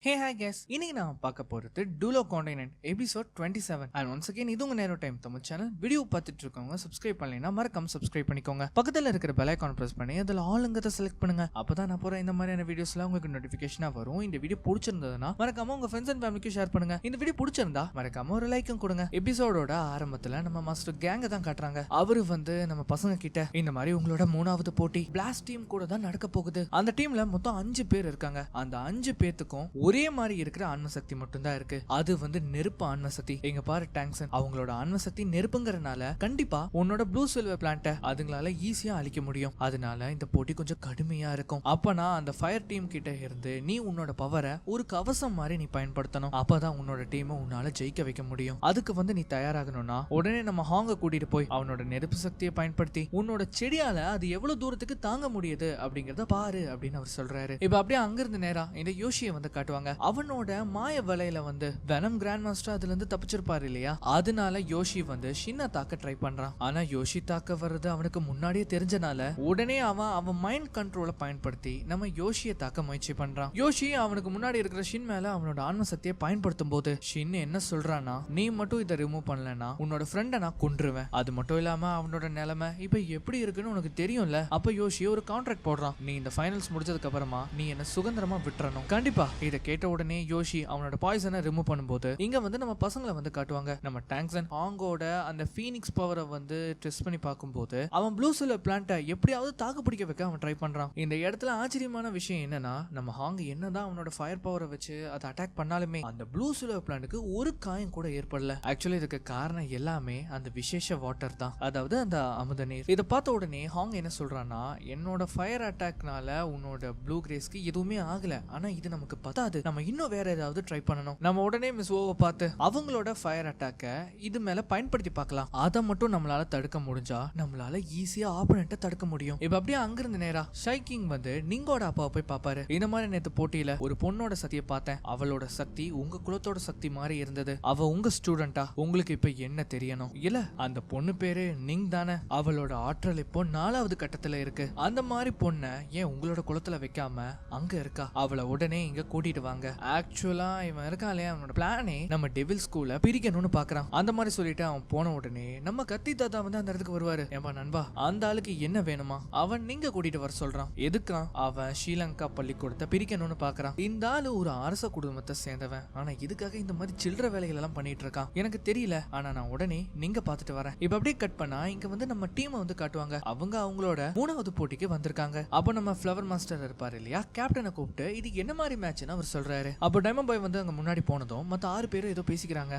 Hey hi guys, இன்னைக்கு நான் பார்க்க போறது Dolo continent episode 27 and once again இது உங்க நேரோ டைம் தமிழ் சேனல். வீடியோ பார்த்துட்டு இருக்கவங்க சப்ஸ்கிரைப் பண்ணலைன்னா மறக்காம சப்ஸ்கிரைப் பண்ணிக்கோங்க. பக்கத்துல இருக்கிற பெல் ஐகான் பிரஸ் பண்ணி அதுல ஆளுங்கத்தை செலக்ட் பண்ணுங்க. அப்பதான் நான் போற இந்த மாதிரியான வீடியோஸ்லாம் உங்களுக்கு நோட்டிபிகேஷனா வரும். இந்த வீடியோ பிடிச்சிருந்ததுன்னா மறக்காம உங்க ஃப்ரெண்ட்ஸ் அண்ட் ஃபேமிலிக்கு ஷேர் பண்ணுங்க. இந்த வீடியோ பிடிச்சிருந்தா மறக்காம ஒரு லைக்கும் கொடுங்க. எபிசோடோட ஆரம்பத்துல நம்ம மாஸ்டர் கேங்க தான் காட்டுறாங்க. அவரு நம்ம பசங்க கிட்ட இந்த மாதிரி உங்களோட மூணாவது போட்டி பிளாஸ்ட் டீம் கூட தான் நடக்க போகுது. அந்த டீம்ல மொத்தம் 5 பேர் இருக்காங்க. அந்த 5 பேத்துக்கும் ஒரே மாதிரி இருக்கிற ஆன்ம சக்தி மட்டும் தான் இருக்கு. அது நெருப்பு ஆன்ம சக்தி. எங்க பாரு டாங்சன், அவங்களோட ஆன்ம சக்தி நெருப்புங்கறனால கண்டிப்பா உன்னோட ப்ளூ சில்வர் பிளான்ட்ட அதுங்களால ஈஸியா அழிக்க முடியும். அதனால இந்த போட்டி கொஞ்சம் கடுமையா இருக்கும். அப்பனா அந்த ஃபயர் டீம் கிட்ட இருந்து நீ உன்னோட பவரை ஒரு கவசம் மாதிரி நீ பயன்படுத்தணும். அப்பதான் உன்னோட டீமை உன்னால ஜெயிக்க வைக்க முடியும். அதுக்கு நீ தயாராகணும்னா உடனே நம்ம ஹாங்க கூட்டிட்டு போய் அவனோட நெருப்பு சக்தியை பயன்படுத்தி உன்னோட செடியால அது எவ்வளவு தூரத்துக்கு தாங்க முடியுது அப்படிங்கறத பாரு அப்படின்னு அவர் சொல்றாரு. இப்ப அப்படியே அங்கிருந்து நேரா இந்த யோஷியை காட்டுவாங்க. அவனோட மாய வலையில வெனம் கிராண்ட் மாஸ்டர் அதுல இருந்து தப்பிச்சிருப்பாரு இல்லையா, அதனால யோஷி ஷின்ன தாக்க ட்ரை பண்றான். ஆனா யோஷி தாக்க வர்றது அவனுக்கு முன்னாடியே தெரிஞ்சனால உடனே அவன் மைண்ட் கண்ட்ரோலை பயன்படுத்தி நம்ம யோஷியை தாக்க முயற்சி பண்றான். யோஷி அவனுக்கு முன்னாடி இருக்கிற ஷின் மேல அவனோட ஆன்ம சக்தியை பயன்படுத்தும் போது ஷின் என்ன சொல்றானா, நீ மட்டும் இதை ரிமூவ் பண்ணலன்னா உன்னோட ஃப்ரெண்டை நான் கொன்றுவேன். அது மட்டும் இல்லாம அவனோட நிலைமை இப்ப எப்படி இருக்குன்னு உனக்கு தெரியும்ல. அப்ப யோஷி ஒரு கான்ட்ராக்ட் போடுறான், நீ இந்த ஃபைனல்ஸ் முடிச்சதுக்கு அப்புறமா நீ என்ன சுதந்திரமா விட்டுறணும். கண்டிப்பா இதை கேட்ட உடனே யோஷி அவனோட பாய்சனை ரிமூவ் பண்ணும்போது இங்க நம்ம பசங்களை காட்டுவாங்க. நம்ம டாங்சன் ஹாங்கோட அந்த ஃபீனிக்ஸ் பவரை டெஸ்ட் பண்ணி பார்க்கும்போது அவன் ப்ளூ சில்வர் பிளான்ட்டை எப்படியாவது தாக்கு பிடிக்க வைக்க அவன் ட்ரை பண்றான். இந்த இடத்துல ஆச்சரியமான விஷயம் என்னன்னா, நம்ம ஹாங் என்னதான் அவனோட ஃபயர் பவரை வச்சு அதை அட்டாக் பண்ணாலுமே அந்த ப்ளூ சில்வர் பிளான்ட்டுக்கு ஒரு காயம் கூட ஏற்படல. ஆக்சுவலி இதுக்கு காரணம் எல்லாமே அந்த விசேஷ வாட்டர் தான், அதாவது அந்த அமுத நீர். இதை பார்த்த உடனே ஹாங் என்ன சொல்றான்னா, என்னோட ஃபயர் அட்டாக்னால உன்னோட ப்ளூ கிரேஸ்க்கு எதுவுமே ஆகல, ஆனா இது நமக்கு பத்தாது, நம்ம இன்னும் வேற ஏதாவது ட்ரை பண்ணணும். நம்ம உடனே மிஸ் ஓவை பார்த்து அவங்களோட ஃபயர் அட்டாக்க இது மேல பயன்படுத்தி பார்க்கலாம். அதை மட்டும் நம்மளால தடுக்க முடிஞ்சா நம்மளால ஈஸியா ஆப்போனன்ட்டை தடுக்க முடியும். இப்ப அப்படியே அங்கிருந்து நேரா ஷைக்கிங் நிங்கோட அப்பாவை போய் பாப்பாரு. இந்த மாதிரி நேத்து போட்டியில ஒரு பொண்ணோட சக்தியை பார்த்தேன், அவளோட சக்தி உங்க குலத்தோட சக்தி மாதிரி இருந்தது, அவ உங்க ஸ்டூடெண்டா, உங்களுக்கு இப்ப என்ன தெரியணும்? இல்ல அந்த பொண்ணு பேரு நிங் தானே, அவளோட ஆற்றல் இப்போ 4வது கட்டத்துல இருக்கு. அந்த மாதிரி பொண்ணை ஏன் உங்களோட குலத்துல வைக்காம அங்க இருக்கா, அவளை உடனே இங்க கூட்டிட்டு வாங்க. ஆக்சுவலா இவன் இருக்கான் இல்லையா, அவனோட பிளானே நம்ம டெவில் ஸ்கூல பிரிக்கணும்னு பாக்குறான். அந்த மாதிரி சொல்லிட்டு அவன் போன உடனே நம்ம கத்தி தாத்தா அந்த இடத்துக்கு வருவாரு. ஏன்பா நண்பா, அந்த ஆளுக்கு என்ன வேணுமா, அவன் நீங்க கூட்டிட்டு வர சொல்றான். எதுக்கான்? அவன் ஸ்ரீலங்கா பள்ளிக்கூடத்தை பிரிக்கணும்னு பாக்குறான். இந்த ஆளு ஒரு அரச குடும்பத்தை சேர்ந்தவன், ஆனா இதுக்காக இந்த மாதிரி சில்லற வேலைகள் எல்லாம் பண்ணிட்டு இருக்கான். எனக்கு தெரியல, ஆனா நான் உடனே நீங்க பாத்துட்டு வரேன். இப்ப அப்படியே கட் பண்ணா இங்க நம்ம டீமை காட்டுவாங்க. அவங்களோட 3வது போட்டிக்கு வந்திருக்காங்க. அப்போ நம்ம ஃப்ளவர் மாஸ்டர் இருப்பாரு இல்லையா, கேப்டனை கூப்பிட்டு இது என்ன மாதிரி மேட்ச்னு அவர் சொல்றாரு. அப்போ டைமண்ட் பாய் அங்க முன்னாடி போனதும் மத்த 6 பேரும் ஏதோ பேசிக்கிறாங்க.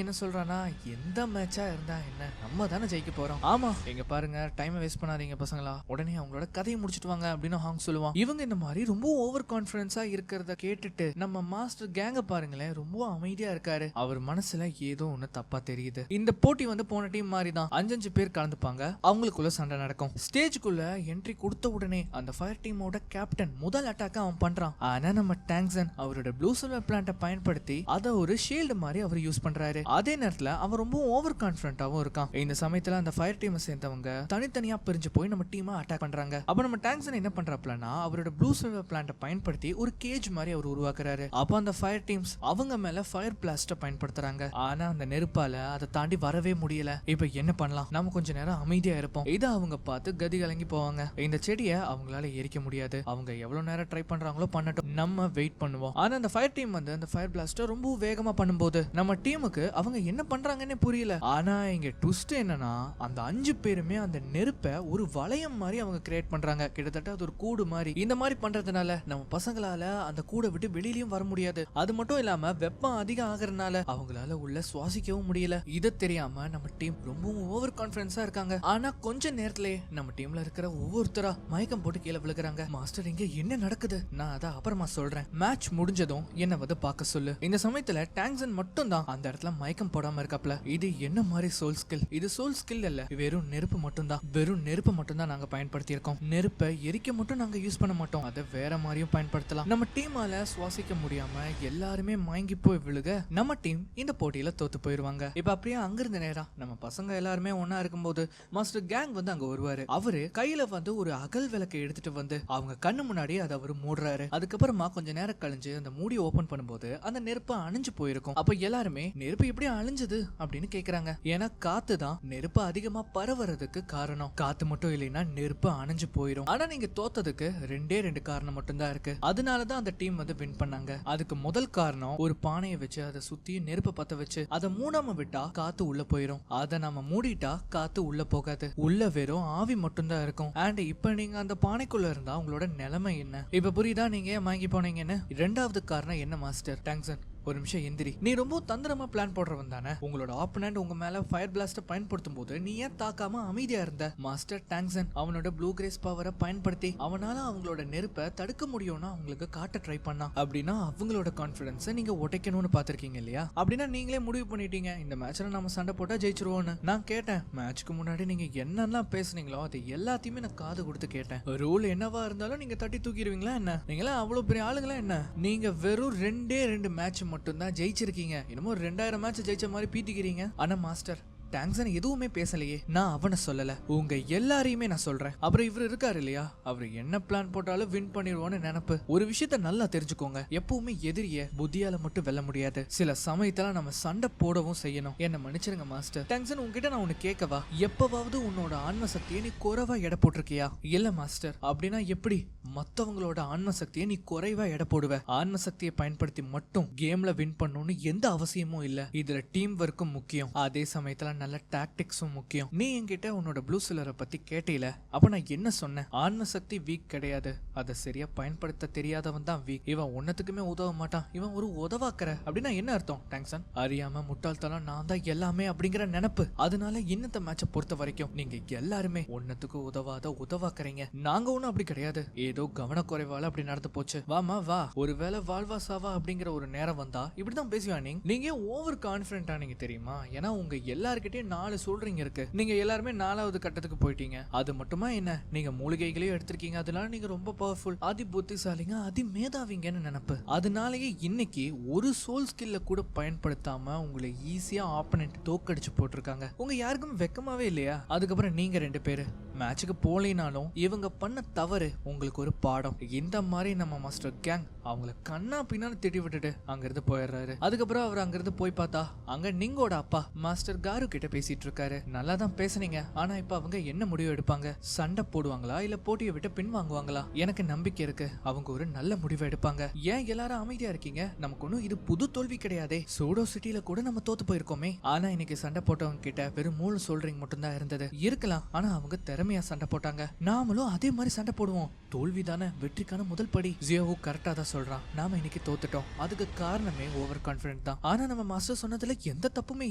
என்ன சொல்றானா, எந்த மேட்சா இருந்தா என்ன, நம்ம தானே ஜெயிக்க போறோம். ஆமா எங்க பாருங்க, டைம் வேஸ்ட் பண்ணாதீங்க பசங்களா, உடனே அவங்களோட கதையை முடிச்சிட்டு வாங்க அப்படின்னு ஹாங் சொல்லுவான். இவங்க இந்த மாதிரி ரொம்ப ஓவர் கான்பிடன்ஸா இருக்கிறத கேட்டுட்டு நம்ம மாஸ்டர் கேங்க பாருங்களேன், ரொம்ப அமைதியா இருக்காரு. அவர் மனசுல ஏதோ ஒண்ணு தப்பா தெரியுது. இந்த போட்டி போன டீம் மாதிரி தான் 5 பேர் கலந்துப்பாங்க. அவங்களுக்குள்ள சண்டை நடக்கும். ஸ்டேஜுக்குள்ள என்ட்ரி கொடுத்த உடனே அந்த ஃபயர் டீமோட கேப்டன் முதல் அட்டாக் அவன் பண்றான். ஆனா நம்ம டாங்சன் அவரோட ப்ளூ சில்வர் பிளான்ட்டை பயன்படுத்தி அதை ஒரு ஷீல்டு மாதிரி அவர் யூஸ் பண்றாரு. அதே நேரத்துல அவர் ரொம்ப ஓவர் கான்பிடன்ட்டாவும் இருக்கான். இந்த சமயத்துல அந்த ஃபயர் டீமை சேர்ந்தவங்க தனித்தனியா பிரிஞ்சு போய் நம்ம டீமை அட்டாக் பண்றாங்க. அப்ப நம்ம டாங்சன் என்ன பண்றாப்லனா, அவரோட ப்ளூ சில்வர் பிளான்ட்டை பயன்படுத்தி ஒரு கேஜ் மாதிரி அவர் உருவாக்குறாரு. அப்ப அந்த ஃபயர் டீம்ஸ் அவங்க மேல ஃபயர் பிளாஸ்ட பயன்படுத்துறாங்க. ஆனா அந்த நெருப்பால அதை தாண்டி வரவே முடியல. இப்ப என்ன பண்ணலாம், நம்ம கொஞ்ச நேரம் அமைதியா இருப்போம். இதை அவங்க பார்த்து கதி கலங்கி போவாங்க. இந்த செடியை அவங்களால எரிக்க முடியாது, அவங்க எவ்வளவு நேரம் ட்ரை பண்றாங்களோ பண்ணட்டும், நம்ம வெயிட் பண்ணுவோம். ஆனா அந்த ஃபயர் டீம் அந்த ஃபயர் பிளாஸ்ட ரொம்ப வேகமா பண்ணும்போது நம்ம டீமுக்கு அவங்க என்ன பண்றாங்கன்னு புரியல. ஆனா இங்க ட்விஸ்ட் என்னன்னா, அந்த 5 பேருமே அந்த நெருப்பை ஒரு வளையம் மாதிரி அவங்க கிரியேட் பண்றாங்க. கிட்டத்தட்ட அது ஒரு கூடு மாதிரி. இந்த மாதிரி பண்றதுனால நம்ம பசங்களால அந்த கூடை விட்டு வெளியிலயும் வர முடியாது. அது மட்டும் இல்லாம வெப்பம் அதிகம் ஆகுறதுனால அவங்களால உள்ள சுவாசிக்கவும் முடியல. இது தெரியாம நம்ம டீம் ரொம்ப ஓவர் கான்பிடன்ஸா இருக்காங்க. ஆனா கொஞ்ச நேரத்திலேயே நம்ம டீம்ல இருக்கிற ஒவ்வொருத்தரா மயக்கம் போட்டு கீழே விழுகிறாங்க. மாஸ்டர் இங்க என்ன நடக்குது, நான் அதை அப்புறமா சொல்றேன். மேட்ச் முடிஞ்சதும் என்ன பார்க்க சொல்லு. இந்த சமயத்துல டாங்சன் மட்டும் தான் அந்த இடத்துல மயக்கம் போடாம இருக்காப்ல. இது என்ன மாதிரி சோல் ஸ்கில்? இது சோல் ஸ்கில் இல்ல, வெறும் நெருப்பு மட்டும் தான். வெறும் நெருப்பு மட்டும் தான் நாங்க பயன்படுத்தி இருக்கோம். நெருப்பை எரிக்க மட்டும் நாங்க யூஸ் பண்ண மாட்டோம், அதை வேற மாதிரியும் பயன்படுத்தலாம். நம்ம டீமால சுவாசிக்க முடியாம எல்லாருமே மயங்கி போய் விழுக நம்ம டீம் இந்த போட்டியில தோத்து போயிருவாங்க. இப்ப அப்படியே அங்கிருந்த நேரம் நம்ம பசங்க எல்லாருமே ஒன்னா இருக்கும்போது மாஸ்டர் கேங் அங்க வருவாரு. அவரு கையில ஒரு அகல் விளக்கை எடுத்துட்டு அவங்க கண்ணு முன்னாடி அதை அவரு மூடுறாரு. அதுக்கப்புறமா கொஞ்ச நேரம் கழிஞ்சு செஞ்சு அந்த மூடி ஓபன் பண்ணும்போது அந்த நெருப்பு அணைஞ்சு போயிருக்கும். அப்ப எல்லாருமே நெருப்பு எப்படி அழிஞ்சது அப்படின்னு கேக்குறாங்க. ஏன்னா காத்து தான் நெருப்பு அதிகமா பரவறதுக்கு காரணம். காத்து மட்டும் இல்லைன்னா நெருப்பு அணைஞ்சு போயிடும். ஆனா நீங்க தோத்ததுக்கு ரெண்டு காரணம் மட்டும் தான் இருக்கு. அதனாலதான் அந்த டீம் வந்து வின் பண்ணாங்க. அதுக்கு முதல் காரணம் ஒரு பானையை வச்சு அதை சுத்தி நெருப்பு பத்த வச்சு அதை மூடாம விட்டா காத்து உள்ள போயிடும். அதை நம்ம மூடிட்டா காத்து உள்ள போகாது. உள்ள வெறும் ஆவி மட்டும் தான் இருக்கும். அண்ட் இப்ப நீங்க அந்த பானைக்குள்ள இருந்தா உங்களோட நிலைமை என்ன? இப்ப புரியுதா நீங்க ஏன் வாங்கி போனீங்கன்னு? இரண்டாவது காரணம் என்ன மாஸ்டர்? டாங்ஸன் ஒரு நிமிஷம் எந்திரி. நீ ரொம்ப தந்திரமா பிளான் போடுறவன் தானே. உங்களோட ஆப்பனண்ட் உங்க மேல ஃபயர் பிளாஸ்ட பயன்படுத்தும் போது நீ ஏன் தாக்காம அமைதியா இருந்த? மாஸ்டர் டாங்ஸன் அவனோட ப்ளூ கிரேஸ் பவரை பயன்படுத்தி அவனால அவங்களோட நெருப்பை தடுக்க முடியும்னா அவங்களுக்கு காட்ட ட்ரை பண்ணா. அப்படின்னா அவங்களோட கான்பிடன்ஸை நீங்க உடைக்கணும்னு பாத்திருக்கீங்க இல்லையா? அப்படின்னா நீங்களே முடிவு பண்ணிட்டீங்க இந்த மேட்ச்ல நம்ம சண்டை போட்டா ஜெயிச்சிருவோம்னு. நான் கேட்டேன், மேட்ச்க்கு முன்னாடி நீங்க என்னெல்லாம் பேசுனீங்களோ அது எல்லாத்தையுமே நான் காது கொடுத்து கேட்டேன். ரூல் என்னவா இருந்தாலும் நீங்க தட்டி தூக்கிடுவீங்களா என்ன? நீங்களா அவ்வளவு பெரிய ஆளுங்களா என்ன? நீங்க வெறும் ரெண்டு மேட்ச் மட்டும் தான் ஜெயிச்சிருக்கீங்க. என்னமோ 2000 மேட்ச் ஜெயிச்ச மாதிரி பீத்திக்கிறீங்க. ஆனா மாஸ்டர் டாங்ஸன் எதுவுமே பேசலையே. நான் அவனை சொல்லல, உங்க எல்லாரையுமே நான் சொல்றேன். அப்புறம் இவர் இருக்காரு இல்லையா, அவர் என்ன பிளான் போட்டாலும் வின் பண்ணிடுவோன்னு நினைப்பு. ஒரு விஷயத்த நல்லா தெரிஞ்சுக்கோங்க, எப்பவுமே எதிரிய புத்தியால மட்டும் வெல்ல முடியாது. சில சமயத்துல நம்ம சண்டை போடவும் செய்யணும். என்ன மன்னிச்சிருங்க மாஸ்டர். டாங்ஸன் உங்ககிட்ட நான் ஒன்னு கேட்கவா? எப்பவாவது உன்னோட ஆன்ம சக்தியை நீ குறைவா எடை போட்டிருக்கியா? இல்ல மாஸ்டர். அப்படின்னா எப்படி மத்தவங்களோட ஆன்ம சக்தியை நீ குறைவா எடை போடுவ? ஆன்ம சக்தியை பயன்படுத்தி மட்டும் கேம்ல வின் பண்ணணும்னு எந்த அவசியமும் இல்ல. இதுல டீம் ஒர்க்கும் முக்கியம். அதே சமயத்துல நல்ல டாக்டிக்ஸும் முக்கியம். நீ என்கிட்ட உன்னோட ப்ளூ சிலரை பத்தி கேட்டீல, அப்ப நான் என்ன சொன்னேன்? ஆன்ம சக்தி வீக் கிடையாது, அதை சரியா பயன்படுத்த தெரியாதவன் தான் வீக். இவன் ஒன்னத்துக்குமே உதவ மாட்டான், இவன் ஒரு உதவாக்கற. அப்படின்னா என்ன அர்த்தம் டாங்ஸன்? அறியாம முட்டாள்தனம் நான் தான் எல்லாமே அப்படிங்கிற நினைப்பு. அதனால இன்னத்த மேட்சை பொறுத்த வரைக்கும் நீங்க எல்லாருமே ஒன்னத்துக்கு உதவாத உதவாக்கறீங்க. நாங்க ஒண்ணும் அப்படி கிடையாது. ஏதோ கவனக்குறைவால அப்படி நடந்து போச்சு. வாமா வா, ஒருவேளை வாழ்வா சாவா அப்படிங்கிற ஒரு நேரம் வந்தா இப்படிதான் பேசுவா. நீங்க ஓவர் கான்பிடென்ட் ஆனீங்க தெரியுமா? ஏன்னா உங்க எல்லாருக்கிட்டே 4 சொல்றீங்க இருக்கு. நீங்க எல்லாருமே 4வது கட்டத்துக்கு போயிட்டீங்க. அது மட்டுமா என்ன, நீங்க மூலிகைகளையும் எடுத்திருக்கீங்க. அதனால நீங்க ரொம்ப பவர்ஃபுல், அதி புத்திசாலிங்க, அதி மேதாவிங்கன்னு நினைப்பு. அதனாலயே இன்னைக்கு ஒரு சோல் ஸ்கில்ல கூட பயன்படுத்தாம உங்களை ஈஸியா ஆப்பனன்ட் தோக்கடிச்சு போட்டிருக்காங்க. உங்க யாருக்கும் வெக்கமாவே இல்லையா? அதுக்கப்புறம் நீங்க 2 பேரு மேட்சுக்கு போலினாலும் இவங்க பண்ண தவறு உங்களுக்கு ஒரு பாடம். இந்த மாதிரி நம்ம மாஸ்டர் கேங் அவங்கள கண்ணா பின்னான்னு திட்டி விட்டுட்டு அங்கிருந்து போயிடுறாரு. அதுக்கப்புறம் அவர் அங்கிருந்து போய் பார்த்தா அங்க நீங்கோட அப்பா மாஸ்டர் காரு கிட்ட பேசிட்டு இருக்காரு. நல்லா தான் பேசுனீங்க, ஆனா இப்ப அவங்க என்ன முடிவு எடுப்பாங்க? சண்டை போடுவாங்களா இல்ல போட்டியை விட்டு பின் வாங்குவாங்களா? எனக்கு நம்பிக்கை இருக்கு அவங்க ஒரு நல்ல முடிவை எடுப்பாங்க. ஏன் எல்லாரும் அமைதியா இருக்கீங்க? நமக்கு ஒன்னும் இது புது தோல்வி கிடையாதே. சூடோ சிட்டில கூட நம்ம தோத்து போயிருக்கோமே. ஆனா இன்னைக்கு சண்டை போட்டவங்க கிட்ட வெறும் 3 சொல்றீங்க மட்டும் தான் இருந்தது. இருக்கலாம், ஆனா அவங்க திறமையா சண்டை போட்டாங்க. நாமளும் அதே மாதிரி சண்டை போடுவோம். தோல்வி தானே வெற்றிக்கான முதல் படி. ஜியோவு கரெக்டா தான் சொல்றான். நாம இன்னைக்கு தோத்துட்டோம், அதுக்கு காரணமே ஓவர் கான்பிடன்ட் தான். ஆனா நம்ம மாஸ்டர் சொன்னதுல எந்த தப்புமே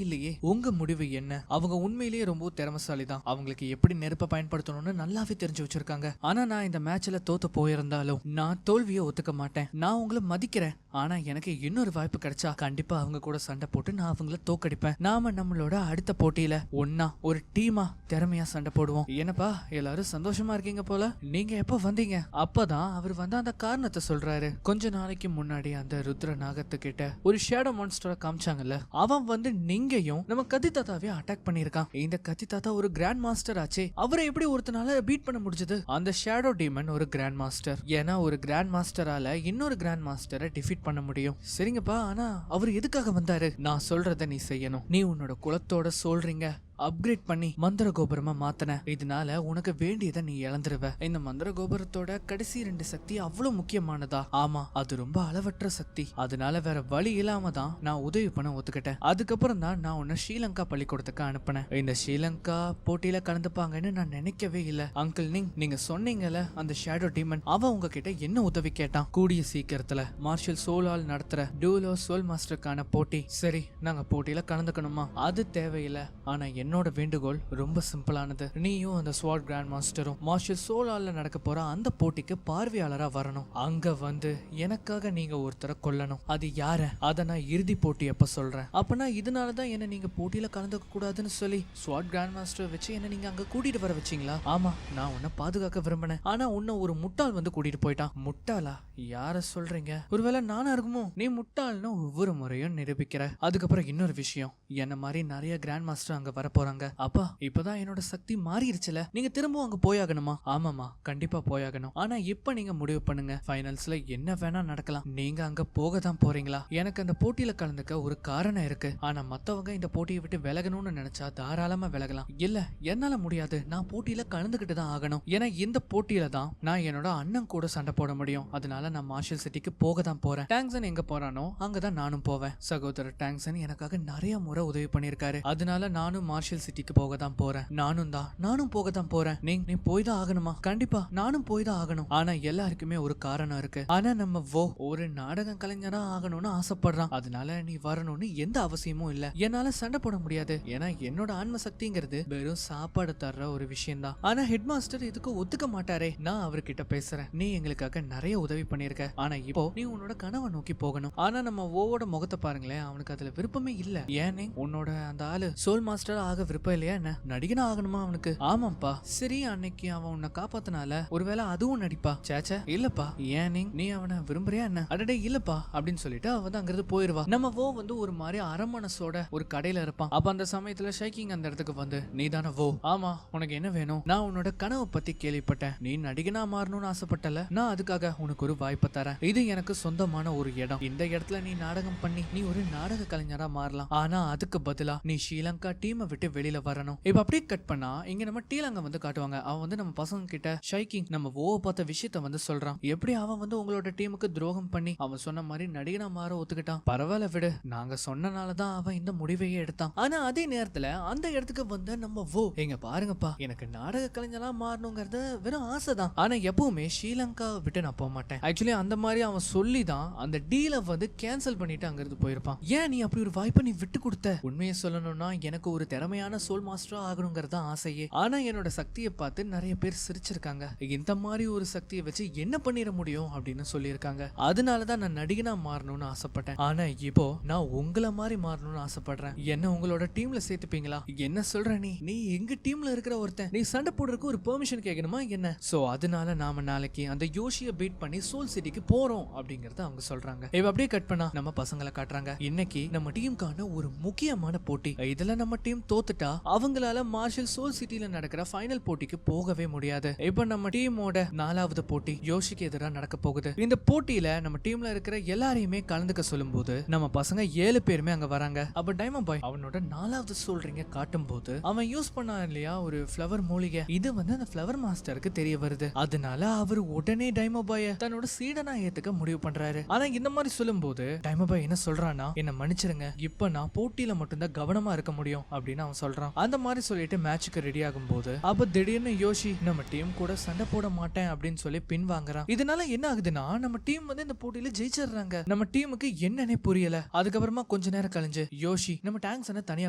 இல்லையே. உங்க முடிவு என்ன? அவங்க உண்மையிலேயே ரொம்ப திறமைசாலி தான். அவங்களுக்கு எப்படி நெருப்பை பயன்படுத்தணும்னு நல்லாவே தெரிஞ்சு வச்சிருக்காங்க. ஆனா நான் இந்த மேட்ச்ல தோத்து போயிருந்தாலும் நான் தோல்வியை ஒத்துக்க மாட்டேன். நான் உங்களை மதிக்கிறேன். ஆனா எனக்கு இன்னொரு வாய்ப்பு கிடைச்சா கண்டிப்பா அவங்க கூட சண்டை போட்டு நான் அவங்கள தோக்கடிப்பேன். நாம நம்மளோட அடுத்த போட்டியில ஒன்னா ஒரு டீமா திறமையா சண்டை போடுவோம். என்னப்பா எல்லாரும் சந்தோஷமா இருக்கீங்க போல. நீங்க எப்ப வந்தீங்க? அப்பதான் அவர் வந்து அந்த காரணத்தை சொல்றாரு. கொஞ்ச நாளைக்கு முன்னாடி அந்த ருத்ர நாகத்துக்கிட்ட ஒரு ஷேடோ மான்ஸ்டரை காமிச்சாங்கல்ல, அவன் வந்து நீங்கையும் நம்ம கத்தி தாத்தாவே அட்டாக் பண்ணிருக்கான். இந்த கத்தி தாத்தா ஒரு கிராண்ட் மாஸ்டர் ஆச்சே, அவரை எப்படி ஒருத்தனால பீட் பண்ண முடிஞ்சது? அந்த ஷேடோ டீமன் ஒரு கிராண்ட் மாஸ்டர். ஏன்னா ஒரு கிராண்ட் மாஸ்டரால இன்னொரு கிராண்ட் மாஸ்டரை டிஃபீட் பண்ண முடியும். சரிங்கப்பா, ஆனா அவர் எதுக்காக வந்தாரு? நான் சொல்றத நீ செய்யணும். நீ உன்னோட குலத்தோட சொல்றீங்க அப்கிரேட் பண்ணி மந்திர கோபுரமா மாத்தன. இதனால உனக்கு வேண்டியதை நீ இழந்துருவ. இந்த மந்திர கோபுரத்தோட கடைசி 2 சக்தி அவ்வளவு முக்கியமானதா? ஆமா, அது ரொம்ப அளவற்ற சக்தி. அதனால வேற வழி இல்லாம தான் நான் உதவி பண்ண ஒத்துக்கிட்டேன். அதுக்கப்புறம் தான் நான் உன்னை ஸ்ரீலங்கா பள்ளிக்கூடத்துக்கு அனுப்பினேன். இந்த ஸ்ரீலங்கா போட்டியில கலந்துப்பாங்கன்னு நான் நினைக்கவே இல்ல. அங்கிள் நீங்க சொன்னீங்கல்ல அந்த ஷேடோ டீமன், அவன் உங்ககிட்ட என்ன உதவி கேட்டான்? கூடிய சீக்கிரத்துல மார்ஷல் சோலால் நடத்துற டூலோ சோல் மாஸ்டருக்கான போட்டி. சரி, நாங்க போட்டியில கலந்துக்கணுமா? அது தேவையில்லை. ஆனா என்னோட வேண்டுகோள் ரொம்ப சிம்பிளானது. நீயும் அந்த ஸ்வாட் கிராண்ட் மாஸ்டரும் மார்ஷல் சோலால நடக்க போற அந்த போட்டிக்கு பார்வையாளரா வரணும். அங்க வந்து எனக்காக நீங்க ஒருத்தரை கொல்லணும். அது யார? அத நான் இறுதி போட்டி அப்ப சொல்றேன். அப்பனா இதனாலதான் என்ன நீங்க போட்டியில கலந்துக்க கூடாதுன்னு சொல்லி ஸ்வாட் கிராண்ட் மாஸ்டர் வச்சு என்ன நீங்க அங்க கூட்டிட்டு வர வச்சீங்களா? ஆமா, நான் உன்னை பாதுகாக்க விரும்பினேன். ஆனா உன்னை ஒரு முட்டாள் வந்து கூட்டிட்டு போயிட்டான். முட்டாளா? யார சொல்றீங்க? ஒருவேளை நானா இருக்குமோ? நீ முட்டாள்னு ஒவ்வொரு முறையும் நிரூபிக்கிற. அதுக்கப்புறம் இன்னொரு விஷயம், என்ன மாதிரி நிறைய கிராண்ட் மாஸ்டர் அங்க வர போறாங்க. அப்பா இப்பதான் என்னோட சக்தி மாறிடுச்சுல, நீங்க திரும்பவும் அங்க போயாகணுமா? ஆமாமா கண்டிப்பா போயாகணும். ஆனா இப்ப நீங்க முடிவு பண்ணுங்க, ஃபைனல்ஸ்ல என்ன வேணா நடக்கலாம், நீங்க அங்க போக தான் போறீங்களா? எனக்கு அந்த போட்டியில கலந்துக்க ஒரு காரணம் இருக்கு, ஆனா மத்தவங்க இந்த போட்டியை விட்டு விலகணும்னு நினைச்சா தாராளமா விலகலாம். இல்ல என்னால முடியாது, நான் போட்டியில கலந்துகிட்டு தான் ஆகணும். ஏன்னா இந்த போட்டியில தான் நான் என்னோட அண்ணன் கூட சண்டை போட முடியும். அதனால நான் மார்ஷல் சிட்டிக்கு போக தான் போறேன். டாங்ஸன் எங்க போறானோ அங்கதான் நானும் போவேன். சகோதரர் டாங்ஸன் எனக்காக நிறைய முறை உதவி பண்ணிருக்காரு. அதனால நானும் மார்ஷல் சிட்டிக்கு போக தான் போறேன். நானும் போக தான் போறேன். நீ போய் தான் ஆகணுமா? கண்டிப்பா நானும் போய் தான் ஆகணும். ஆனா எல்லாருக்குமே ஒரு காரணம் இருக்கு. ஆனா நம்ம ஒரு நாடகம் கலைஞரா ஆகணும்னு ஆசைப்படுறான். அதனால நீ வரணும்னு எந்த அவசியமும் இல்ல. என்னால சண்டை போட முடியாது, ஏன்னா என்னோட ஆன்ம சக்திங்கிறது வெறும் சாப்பாடு தர்ற ஒரு விஷயம் தான். ஆனா ஹெட் மாஸ்டர் இதுக்கு ஒத்துக்க மாட்டாரே. நான் அவர்கிட்ட பேசுறேன், நீ எங்களுக்காக நிறைய உதவி பண்ணிருக்க, ஆனா இப்போ நீ உன்னோட கனவை நோக்கி போகணும். ஆனா நம்ம ஓவோட முகத்தை பாருங்களேன், அவனுக்கு அதுல விருப்பமே இல்ல. ஏனே உன்னோட அந்த ஆளு சோல் மாஸ்டர் ஆக விருப்பம் இல்லையா என்ன? நடிகனா ஆகணுமா அவனுக்கு? ஆமாப்பா. சரி அன்னைக்கு அவன் உன்னை காப்பாத்தினால ஒருவேளை அதுவும் நடிப்பா? சேச்சா இல்லப்பா. ஏன் நீ அவனை விரும்புறியா என்ன? அடடே இல்லப்பா அப்படின்னு சொல்லிட்டு அவன் வந்து அங்கிருந்து போயிருவா. நம்ம வந்து ஒரு மாதிரி அரமனசோட ஒரு கடையில இருப்பான். அப்ப அந்த சமயத்துல ஷைக்கிங் அந்த இடத்துக்கு வந்து, நீ தானே ஆமா உனக்கு என்ன வேணும்? நான் உன்னோட கனவை பத்தி கேள்விப்பட்டேன், நீ நடிகனா மாறணும்னு ஆசைப்பட்டல, நான் அதுக்காக உனக்கு ஒரு வாய்ப்பை தரேன். இது எனக்கு சொந்தமான ஒரு இடம். இந்த இடத்துல நீ நாடகம் பண்ணி நீ ஒரு நாடக கலைஞரா மாறலாம். ஆனா அதுக்கு பதிலா நீ ஸ்ரீலங்கா டீமை விட்டு வெளியில வரணும். இப்ப அப்படியே கட் பண்ணா இங்க நம்ம டீலங்க வந்து காட்டுவாங்க. அவன் வந்து நம்ம பசங்க கிட்ட ஷைக்கிங் நம்ம பார்த்த விஷயத்த வந்து சொல்றான். எப்படி அவன் வந்து உங்களோட டீமுக்கு துரோகம் பண்ணி அவன் சொன்ன மாதிரி நடிகனா மாற ஒத்துக்கிட்டான். பரவாயில்ல விடு, நாங்க சொன்னனாலதான் அவன் இந்த முடிவையே எடுத்தான். ஆனா அதே நேரத்துல அந்த இடத்துக்கு வந்து நம்ம எங்க பாருங்கப்பா, எனக்கு நாடக கலைஞரா மாறணுங்கிறது வெறும் ஆசைதான், ஆனா எப்பவுமே ஸ்ரீலங்கா விட்டு நான் போக மாட்டேன். ஆக்சுவலி அந்த மாதிரி அவன் சொல்லிதான் அந்த டீலை வந்து கேன்சல் பண்ணிட்டு அங்கிருந்து போயிருப்பான். ஏன் நீ அப்படி ஒரு வாய்ப்பை நீ விட்டு கொடுத்த? உண்மையை சொல்லணும்னா எனக்கு ஒரு திறமையான சோல் மாஸ்டரா ஆகணுங்கிறதா ஆசையே. ஆனா என்னோட சக்தியை பார்த்து நிறைய பேர் சிரிச்சிருக்காங்க. இந்த மாதிரி ஒரு சக்தியை வச்சு என்ன பண்ணிட முடியும் அப்படின்னு சொல்லியிருக்காங்க. அதனாலதான் நான் நடிகனா மாறணும்னு ஆசைப்பட்டேன். ஆனா இப்போ நான் உங்களை மாதிரி மாறணும்னு ஆசைப்படுறேன். என்ன உங்களோட டீம்ல சேர்த்துப்பீங்களா? என்ன சொல்ற நீ எங்க டீம்ல இருக்கிற ஒருத்தன், நீ சண்டை போடுறதுக்கு ஒரு பெர்மிஷன் கேட்கணுமா என்ன? சோ அதனால நாம நாளைக்கு அந்த யோஷியை பீட் பண்ணி சோல் சிட்டிக்கு போறோம் அப்படிங்கறத அவங்க சொல்றாங்க. இப்ப அப்படியே கட் பண்ணா நம்ம பசங்களை காட்டுறாங்க. இன்னைக்கு நம்ம டீமுக்கான ஒரு முக்கியமான போட்டி. இதுல நம்ம டீம் தோத்துட்டா அவங்களால மார்ஷல் சோல் சிட்டில நடக்கிற ஃபைனல் போட்டிக்கு போகவே முடியாது. இப்ப நம்ம டீமோட 4வது போட்டி யோஷிக்கு எதிராக நடக்க போகுது. இந்த போட்டியில நம்ம டீம்ல இருக்கிற எல்லாரையுமே கலந்துக்க சொல்லும் போது நம்ம பசங்க 7 பேருமே அங்க வராங்க. அப்ப டைமண்ட் பாய் அவனோட 4வது சோல் ரிங்க காட்டும் போது அவன் யூஸ் பண்ணான் இல்லையா ஒரு ஃப்ளவர் மூலிகை, இது வந்து அந்த ஃப்ளவர் மாஸ்டருக்கு தெரிய வருது. அதனால அவர் உடனே டைமண்ட் பாய தன்னோட சீடனா ஏத்துக்க முடிவு பண்றாரு. ஆனா இந்த மாதிரி சொல்லும் போது டைமண்ட் பாய் என்ன சொல்றானா, என்ன மன்னிச்சிருங்க, இப்ப நான் போட்டியில மட்டும்தான் கவனமா இருக்க முடியும் அப்படின்னு அவன் சொல்றான். அந்த மாதிரி சொல்லிட்டு மேட்சுக்கு ரெடி ஆகும் போது அப்ப திடீர்னு யோஷி நம்ம டீம் கூட சண்டை போட மாட்டேன் அப்படின்னு சொல்லி பின் வாங்குறான். இதனால என்ன ஆகுதுன்னா நம்ம டீம் வந்து இந்த போட்டியில ஜெயிச்சிடுறாங்க. நம்ம டீமுக்கு என்னன்னே புரியல. அதுக்கப்புறமா கொஞ்ச நேரம் கழிஞ்சு யோஷி நம்ம டாங்ஸனை தனியா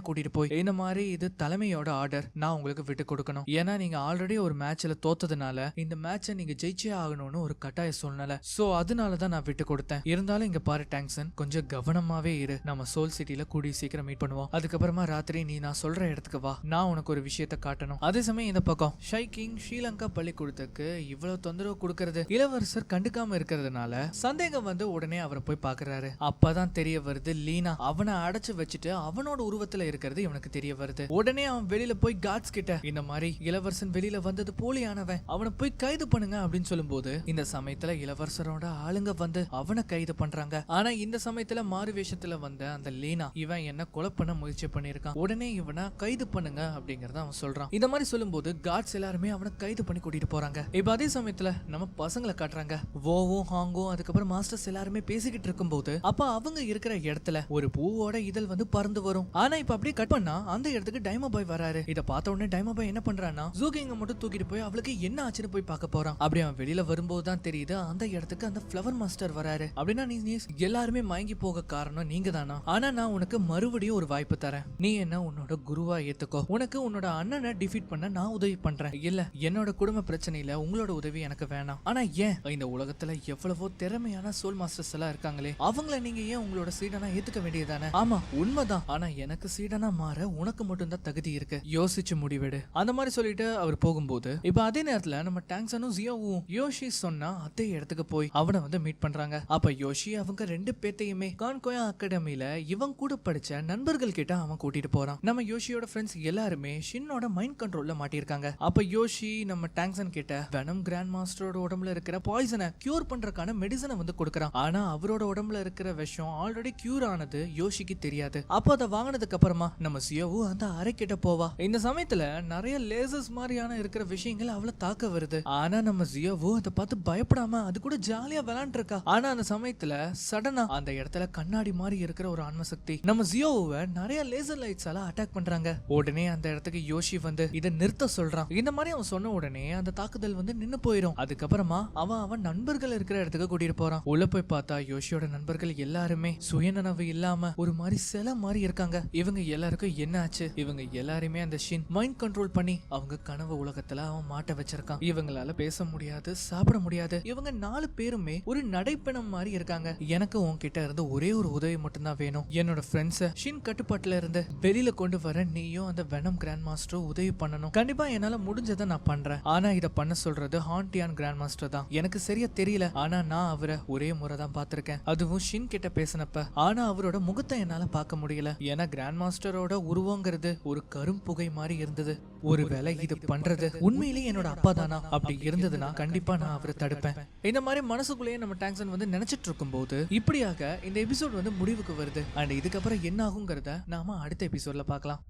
கூட்டிட்டு போய், இந்த மாதிரி இது தலைமையோட ஆர்டர், நான் உங்களுக்கு விட்டு கொடுக்கணும். ஏன்னா நீங்க ஆல்ரெடி ஒரு மேட்ச்ல தோத்ததுனால இந்த மேட்சை நீங்க ஜெயிச்சே ஆகணும்னு ஒரு கட்டாய சூழ்நிலை. சோ அதனாலதான் நான் விட்டு கொடுத்தேன். இருந்தாலும் இங்க பாரு டாங்ஸன், கொஞ்சம் கவனமாவே இரு. நம்ம சோல் சிட்டில கூடி சீக்கிரம் மீட் பண்ணுவோம். அதுக்கப்புறமா ராத்திரி நீ நான் சொல்ற இடத்துக்கு வா, நான் உனக்கு ஒரு விஷயத்தை காட்டணும். அதே சமயம் இந்த பக்கம் ஷைக்கிங் ஸ்ரீலங்கா பள்ளிக்கூடத்துக்கு இவ்வளவு தொந்தரவு கொடுக்கறது இளவரசர் கண்டுக்காம இருக்கிறதுனால சந்தேகம் வந்து உடனே அவரை போய் பாக்குறாரு. அப்பதான் தெரிய வருது லீனா அவனை அடைச்சு வச்சுட்டு அவனோட உருவத்துல இருக்கிறது இவனுக்கு தெரிய வருது. உடனே அவன் வெளியில போய் கார்ட்ஸ் கிட்ட இந்த மாதிரி இளவரசன் வெளியில வந்தது போலியானவன், அவனை போய் கைது பண்ணுங்க அப்படின்னு சொல்லும் போது இந்த சமயத்துல இளவரசரோட ஆளுங்க வந்து அவனை கைது பண்றாங்க. ஆனா இந்த சமயத்துல மாறு வேஷத்துல வந்த அந்த லீனா இவன் என்ன கொலை பண்ண முயற்சி பண்ணிருக்கான், உடனே இவனை கைது பண்ணுங்க அப்படிங்கறத அவன் சொல்றான். இந்த மாதிரி சொல்லும் போது கார்ட்ஸ் எல்லாருமே அவனை கைது பண்ணி கூட்டிட்டு போறாங்க. இப்ப அதே சமயத்துல நம்ம பசங்களை காட்டுறாங்க. வோவும் ஹாங்கும் அதுக்கப்புறம் மாஸ்டர்ஸ் எல்லாருமே பேசிக்கிட்டு இருக்கும் போது அப்ப அவங்க இருக்கிற இடத்துல ஒரு பூவோட இதழ் வந்து பறந்து வரும். ஆனா இப்ப அப்படியே கட் பண்ணா அந்த இடத்துக்கு டைமண்ட் பாய் வராரு. இத பார்த்த உடனே டைமண்ட் பாய் என்ன பண்றான்னா ஜூகிங்க மட்டும் தூக்கிட்டு போய் அவளுக்கு என்ன ஆச்சுன்னு போய் பார்க்க போறான். அப்படி அவன் வெளியில வரும்போது தான் தெரியுது அந்த இடத்துக்கு அந்த ஃப்ளவர் மாஸ்டர் வராரு. அப்படின்னா நீ எல்லாருமே மயங்கி போக காரணம் நீங்க தானா? ஆனா நான் உனக்கு மறுபடியும் ஒரு வாய்ப்பு தரேன். நீ என்ன உன்னோட குருவா ஏத்துக்கோ. உனக்கு உன்னோட அண்ணனை டிஃபீட் பண்ண நான் உதவி பண்றேன். இல்ல என்னோட குடும்ப பிரச்சனையில உங்களோட உதவி எனக்கு வேணாம். ஆனா ஏன் இந்த உலகத்துல எவ்வளவோ திறமையான சோல் மாஸ்டர்ஸ் எல்லாம் இருக்காங்களே, அவங்கள நீங்க ஏன் உங்களோட சீடனா ஏத்துக்க வேண்டியதானே? ஆமா உண்மைதான், ஆனா எனக்கு சீடனா மாற உனக்கு மட்டும் தான் தகுதி இருக்கு, யோசிச்சு முடிவெடு. அந்த மாதிரி சொல்லிட்டு அவர் போகும்போது இப்ப அதே நேரத்துல நம்ம டாங்ஸனும் ஜியோவும் யோஷி சொன்னா அதே இடத்துக்கு போய் அவனை வந்து மீட் பண்றாங்க. அப்ப யோஷி அவங்க 2 பேத்தையுமே கான்கோயா அகாடமில இவன் கூட படிச்ச நண்பர்கள் கிட்ட அவன் கூட்டிட்டு போறான். நம்ம யோஷியோட ஃப்ரெண்ட்ஸ் எல்லாருமே ஷின்னோட மைண்ட் கண்ட்ரோல்ல மாட்டிருக்காங்க. அப்ப யோஷி நம்ம டாங்ஸன் கிட்ட வெனம் கிராண்ட் மாஸ்டரோட உடம்புல இருக்கிற பாய்சனை கியூர் பண்றதுக்கான மெடிசனை வந்து கொடுக்கறான். ஆனா அவரோட உடம்புல இருக்கிற விஷம் ஆல்ரெடி கியூர் ஆனது யோஷிக்கு தெரியாது. அப்ப அதை வாங்கினதுக்கு அப்புறமா நம்ம சியோவு அந்த அறை கிட்ட போவா. இந்த சமயத்துல நிறைய லேசர்ஸ் மாதிரியான இருக்கிற விஷயங்கள் அவளை தாக்க வருது. ஆனா நம்ம சியோவு அதை பார்த்து பயப்படாம அது கூட ஜாலியா விளையாண்டு இருக்கா. ஆனா அந்த சமயத்துல சடனா அந்த இடத்துல கண்ணாடி மாதிரி இருக்கிற ஒரு ஆன்மசக்தி நம்ம ஜியோவை நிறைய லேசர் லைட்ஸால அட்டாக் பண்றாங்க. உடனே அந்த இடத்துக்கு யோஷி வந்து இதை நிறுத்த சொல்றான். இந்த மாதிரி அவன் சொன்ன உடனே அந்த தாக்குதல் வந்து நின்னு போயிடும். அதுக்கப்புறமா அவன் நண்பர்கள் இருக்கிற இடத்துக்கு கூட்டிட்டு போறான். உள்ள போய் பார்த்தா யோஷியோட நண்பர்கள் எல்லாருமே சுயநனவு இல்லாம ஒரு மாதிரி சில மாதிரி இருக்காங்க. இவங்க எல்லாருக்கும் என்ன ஆச்சு? இவங்க எல்லாருமே அந்த ஷின் மைண்ட் கண்ட்ரோல் பண்ணி அவங்க கனவு உலகத்துல அவன் மாட்ட வச்சிருக்கான். இவங்களால பேச முடியாது, சாப்பிட முடியாது. இவங்க 4 பேருமே ஒரு நடைப்பணம் மாதிரி இருக்காங்க. எனக்கு உன்கிட்ட இருந்து ஒரே ஒரு உதவி மட்டும்தான் வேணும். என்னோட ஃப்ரெண்ட்ஸ ஷின் கட்டுப்பாட்டுல இருந்து வெளியில கொண்டு வர நீயும் அந்த வெனம் கிராண்ட் மாஸ்டர் உதவி பண்ணணும். கண்டிப்பா என்னால முடிஞ்சதை நான் பண்றேன். ஆனா இத பண்ண சொல்றது ஹாண்டியான் கிராண்ட் மாஸ்டர் தான். எனக்கு சரியா தெரியல. ஆனா நான் அவரை ஒரே முறை தான் பாத்திருக்கேன், அதுவும் ஷின் கிட்ட பேசினப்ப. ஆனா அவரோட முகத்தை என்னால பார்க்க முடியல. ஏன்னா கிராண்ட் மாஸ்டரோட உருவங்கிறது ஒரு கரும்புகை மாதிரி இருந்தது. ஒருவேளை இது பண்றது உண்மையிலேயே என்னோட அப்பா தானா? அப்படி இருந்ததுன்னா கண்டிப்பா நான் அவரை தடுப்பேன். இந்த மாதிரி மனசுக்குள்ளேயே நம்ம டாங்ஸன் வந்து நினைச்சிட்டு இருக்கும் போது இப்படியாக இந்த எபிசோட் வந்து முடிவுக்கு வருது. அண்ட் இதுக்கப்புறம் என்ன ஆகுங்கிறத நாம அடுத்த எபிசோட்ல பார்க்கலாம்.